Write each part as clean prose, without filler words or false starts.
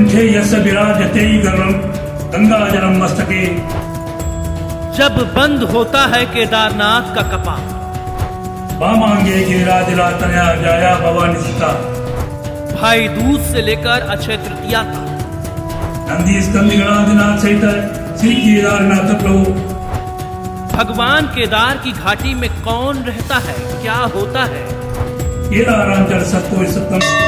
कंठे यस्य विराजते गर्वं गंगाजलं मस्तके। जब बंद होता है केदारनाथ का कपाट, वामांगे गिरिराजतनया जाया भवानी सीता। भाई दूज से लेकर अक्षय तृतीया तक नंदी स्कंद गणाधिनाथ सहित श्री केदारनाथ प्रभु। भगवान केदार की घाटी में कौन रहता है, क्या होता है? केदारांचल सत्तो सप्तम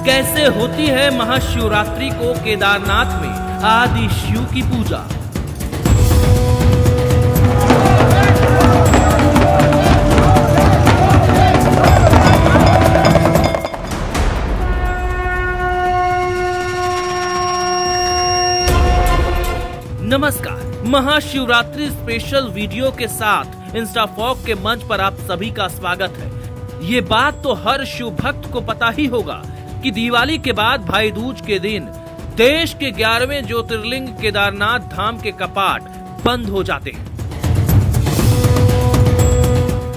कैसे होती है महाशिवरात्रि को केदारनाथ में आदि शिव की पूजा? नमस्कार, महाशिवरात्रि स्पेशल वीडियो के साथ इंस्टाफॉग के मंच पर आप सभी का स्वागत है। ये बात तो हर शिव भक्त को पता ही होगा कि दिवाली के बाद भाई दूज के दिन देश के 11वें ज्योतिर्लिंग केदारनाथ धाम के कपाट बंद हो जाते हैं।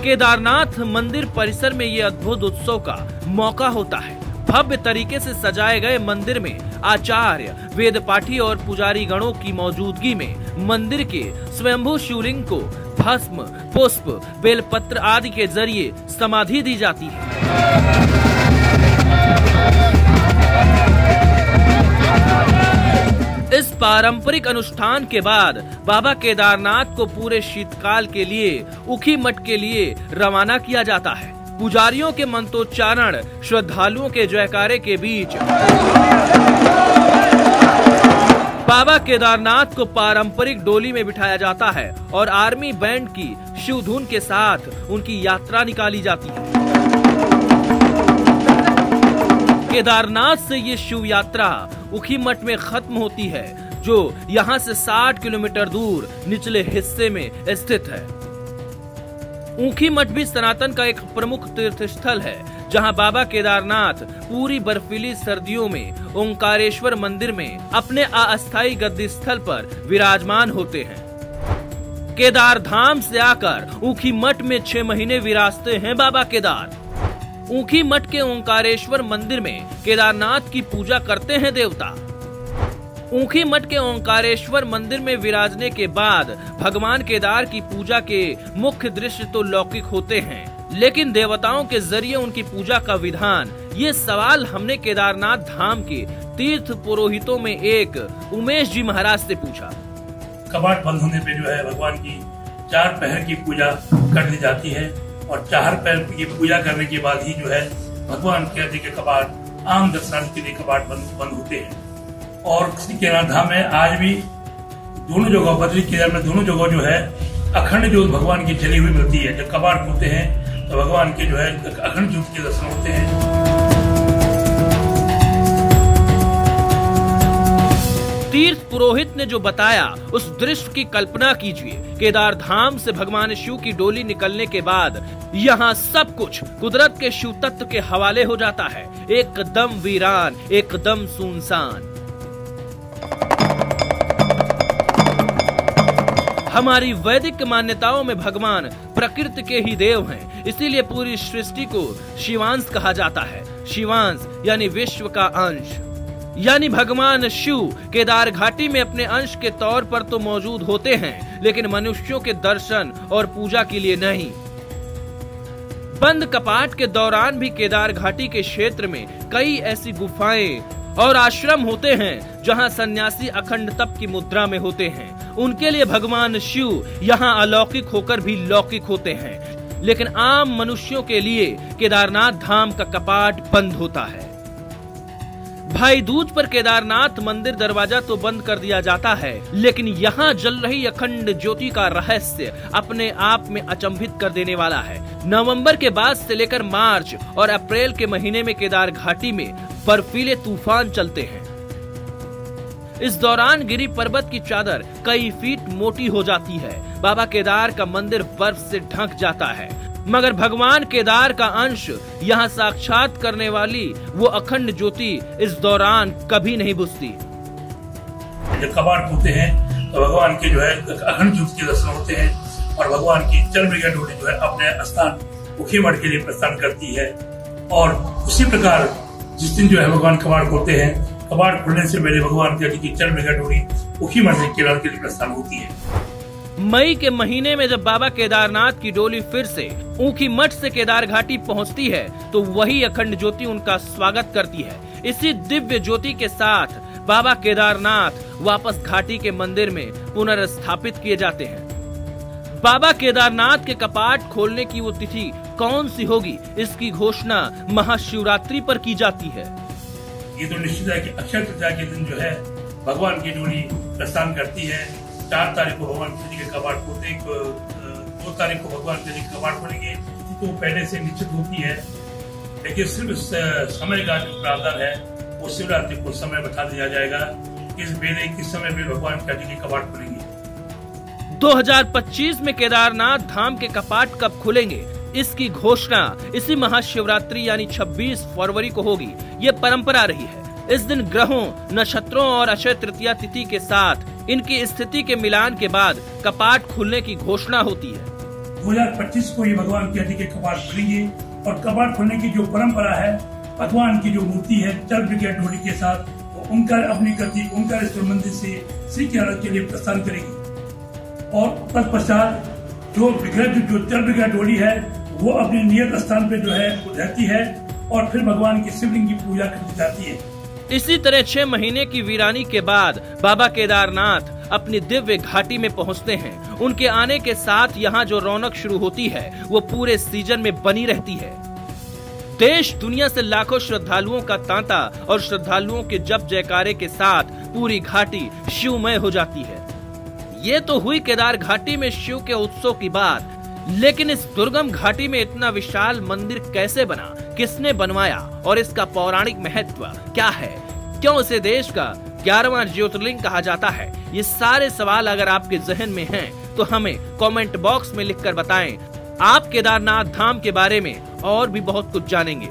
केदारनाथ मंदिर परिसर में ये अद्भुत उत्सव का मौका होता है। भव्य तरीके से सजाए गए मंदिर में आचार्य, वेद पाठी और पुजारी गणों की मौजूदगी में मंदिर के स्वयंभू शिवलिंग को भस्म, पुष्प, बेलपत्र आदि के जरिए समाधि दी जाती है। इस पारंपरिक अनुष्ठान के बाद बाबा केदारनाथ को पूरे शीतकाल के लिए उखी मठ के लिए रवाना किया जाता है। पुजारियों के मंत्रोच्चारण, श्रद्धालुओं के जयकारे के बीच बाबा केदारनाथ को पारंपरिक डोली में बिठाया जाता है और आर्मी बैंड की शिव धुन के साथ उनकी यात्रा निकाली जाती है। केदारनाथ से ये शिव यात्रा उखी मठ में खत्म होती है, जो यहाँ से 60 किलोमीटर दूर निचले हिस्से में स्थित है। ऊखी मठ भी सनातन का एक प्रमुख तीर्थ स्थल है, जहां बाबा केदारनाथ पूरी बर्फीली सर्दियों में ओंकारेश्वर मंदिर में अपने अस्थायी गद्दी स्थल पर विराजमान होते हैं। केदार धाम से आकर ऊखी मठ में 6 महीने विराजते हैं बाबा केदार। ऊखी मठ के ओंकारेश्वर मंदिर में केदारनाथ की पूजा करते हैं देवता। ऊखी मठ के ओंकारेश्वर मंदिर में विराजने के बाद भगवान केदार की पूजा के मुख्य दृश्य तो लौकिक होते हैं, लेकिन देवताओं के जरिए उनकी पूजा का विधान, ये सवाल हमने केदारनाथ धाम के तीर्थ पुरोहितों में एक उमेश जी महाराज से पूछा। कपाट बंद होने पे जो है भगवान की 4 पहर की पूजा कर दी जाती है और 4 पहर की पूजा करने के बाद ही जो है भगवान के कपाट आम दर्शनार्थी के लिए कपाट बंद होते हैं। और श्री केदारनाथ धाम में आज भी दोनों जगह, बद्री केदार में दोनों जगह जो है अखंड ज्योत भगवान की जली हुई मिलती है। जब कपाट खुलते हैं तो भगवान के जो है अखंड ज्योत के दर्शन होते हैं। तीर्थ पुरोहित ने जो बताया उस दृश्य की कल्पना कीजिए। केदार धाम से भगवान शिव की डोली निकलने के बाद यहाँ सब कुछ कुदरत के शिव तत्व के हवाले हो जाता है। एकदम वीरान, एकदम सुनसान। हमारी वैदिक मान्यताओं में भगवान प्रकृति के ही देव हैं, इसीलिए पूरी सृष्टि को शिवांश कहा जाता है। शिवांश यानी विश्व का अंश, यानी भगवान शिव केदार घाटी में अपने अंश के तौर पर तो मौजूद होते हैं, लेकिन मनुष्यों के दर्शन और पूजा के लिए नहीं। बंद कपाट के दौरान भी केदार घाटी के क्षेत्र में कई ऐसी गुफाएं और आश्रम होते हैं जहां सन्यासी अखंड तप की मुद्रा में होते हैं। उनके लिए भगवान शिव यहाँ अलौकिक होकर भी लौकिक होते हैं, लेकिन आम मनुष्यों के लिए केदारनाथ धाम का कपाट बंद होता है। भाई दूज पर केदारनाथ मंदिर दरवाजा तो बंद कर दिया जाता है, लेकिन यहाँ जल रही अखंड ज्योति का रहस्य अपने आप में अचंभित कर देने वाला है। नवंबर के बाद से लेकर मार्च और अप्रैल के महीने में केदार घाटी में बर्फीले तूफान चलते हैं। इस दौरान गिरी पर्वत की चादर कई फीट मोटी हो जाती है। बाबा केदार का मंदिर बर्फ से ढक जाता है, मगर भगवान केदार का अंश यहाँ साक्षात करने वाली वो अखंड ज्योति इस दौरान कभी नहीं बुझती। जब कपाट खुलते हैं तो भगवान के जो है अखंड ज्योति के दर्शन होते हैं और भगवान की चल डोली जो है अपने स्थान ऊखी मठ के लिए प्रस्थान करती है। और उसी प्रकार जिस दिन जो है भगवान कपाट खोलते हैं, कपाट खुलने से पहले भगवान की चल मृगा डोली ऊखी मठ से केदार के लिए प्रस्थान होती है। मई के महीने में जब बाबा केदारनाथ की डोली फिर से ऊखी मठ से केदार घाटी पहुंचती है तो वही अखंड ज्योति उनका स्वागत करती है। इसी दिव्य ज्योति के साथ बाबा केदारनाथ वापस घाटी के मंदिर में पुनर्स्थापित किए जाते हैं। बाबा केदारनाथ के कपाट खोलने की वो तिथि कौन सी होगी, इसकी घोषणा महाशिवरात्रि पर की जाती है। ये तो निश्चित है कि अक्षय तृतीया के दिन जो है भगवान की डोली प्रस्थान करती है। 4 तारीख को भगवान कृष्ण के कपाट खोलते, 2 तारीख को भगवान कृष्ण के कपाट खोलेंगे, तो पहले से निश्चित होती है। लेकिन सिर्फ समय का जो प्रावधान है वो शिवरात्रि को समय बता दिया जाएगा, किस बेले किस समय में भगवान कृष्ण के कपाट खुलेंगे। 2025 में केदारनाथ धाम के कपाट कब खुलेंगे, इसकी घोषणा इसी महाशिवरात्रि यानी 26 फरवरी को होगी। ये परंपरा रही है। इस दिन ग्रहों, नक्षत्रों और अक्षय तृतीया तिथि के साथ इनकी स्थिति के मिलान के बाद कपाट खुलने की घोषणा होती है। 2025 को ये भगवान के कपाट खुलेंगे और कपाट खुलने की जो परंपरा है, भगवान की जो मूर्ति है चल मृगा डोली के साथ, वो ओंकार अपनी गति ओंकार मंदिर से श्री केदार के लिए प्रस्थान करेगी और तत्पश्चात जो विग्रह जो चल मृगा डोली है वो अपने नियत स्थान पे जो है रहती है और फिर भगवान की शिवलिंग की पूजा की जाती है। इसी तरह 6 महीने की वीरानी के बाद बाबा केदारनाथ अपनी दिव्य घाटी में पहुंचते हैं। उनके आने के साथ यहाँ जो रौनक शुरू होती है वो पूरे सीजन में बनी रहती है। देश दुनिया से लाखों श्रद्धालुओं का तांता और श्रद्धालुओं के जप जयकारे के साथ पूरी घाटी शिवमय हो जाती है। ये तो हुई केदार घाटी में शिव के उत्सव की बात, लेकिन इस दुर्गम घाटी में इतना विशाल मंदिर कैसे बना, किसने बनवाया और इसका पौराणिक महत्व क्या है, क्यों इसे देश का 11वां ज्योतिर्लिंग कहा जाता है? ये सारे सवाल अगर आपके जहन में हैं तो हमें कमेंट बॉक्स में लिखकर बताएं। आप केदारनाथ धाम के बारे में और भी बहुत कुछ जानेंगे।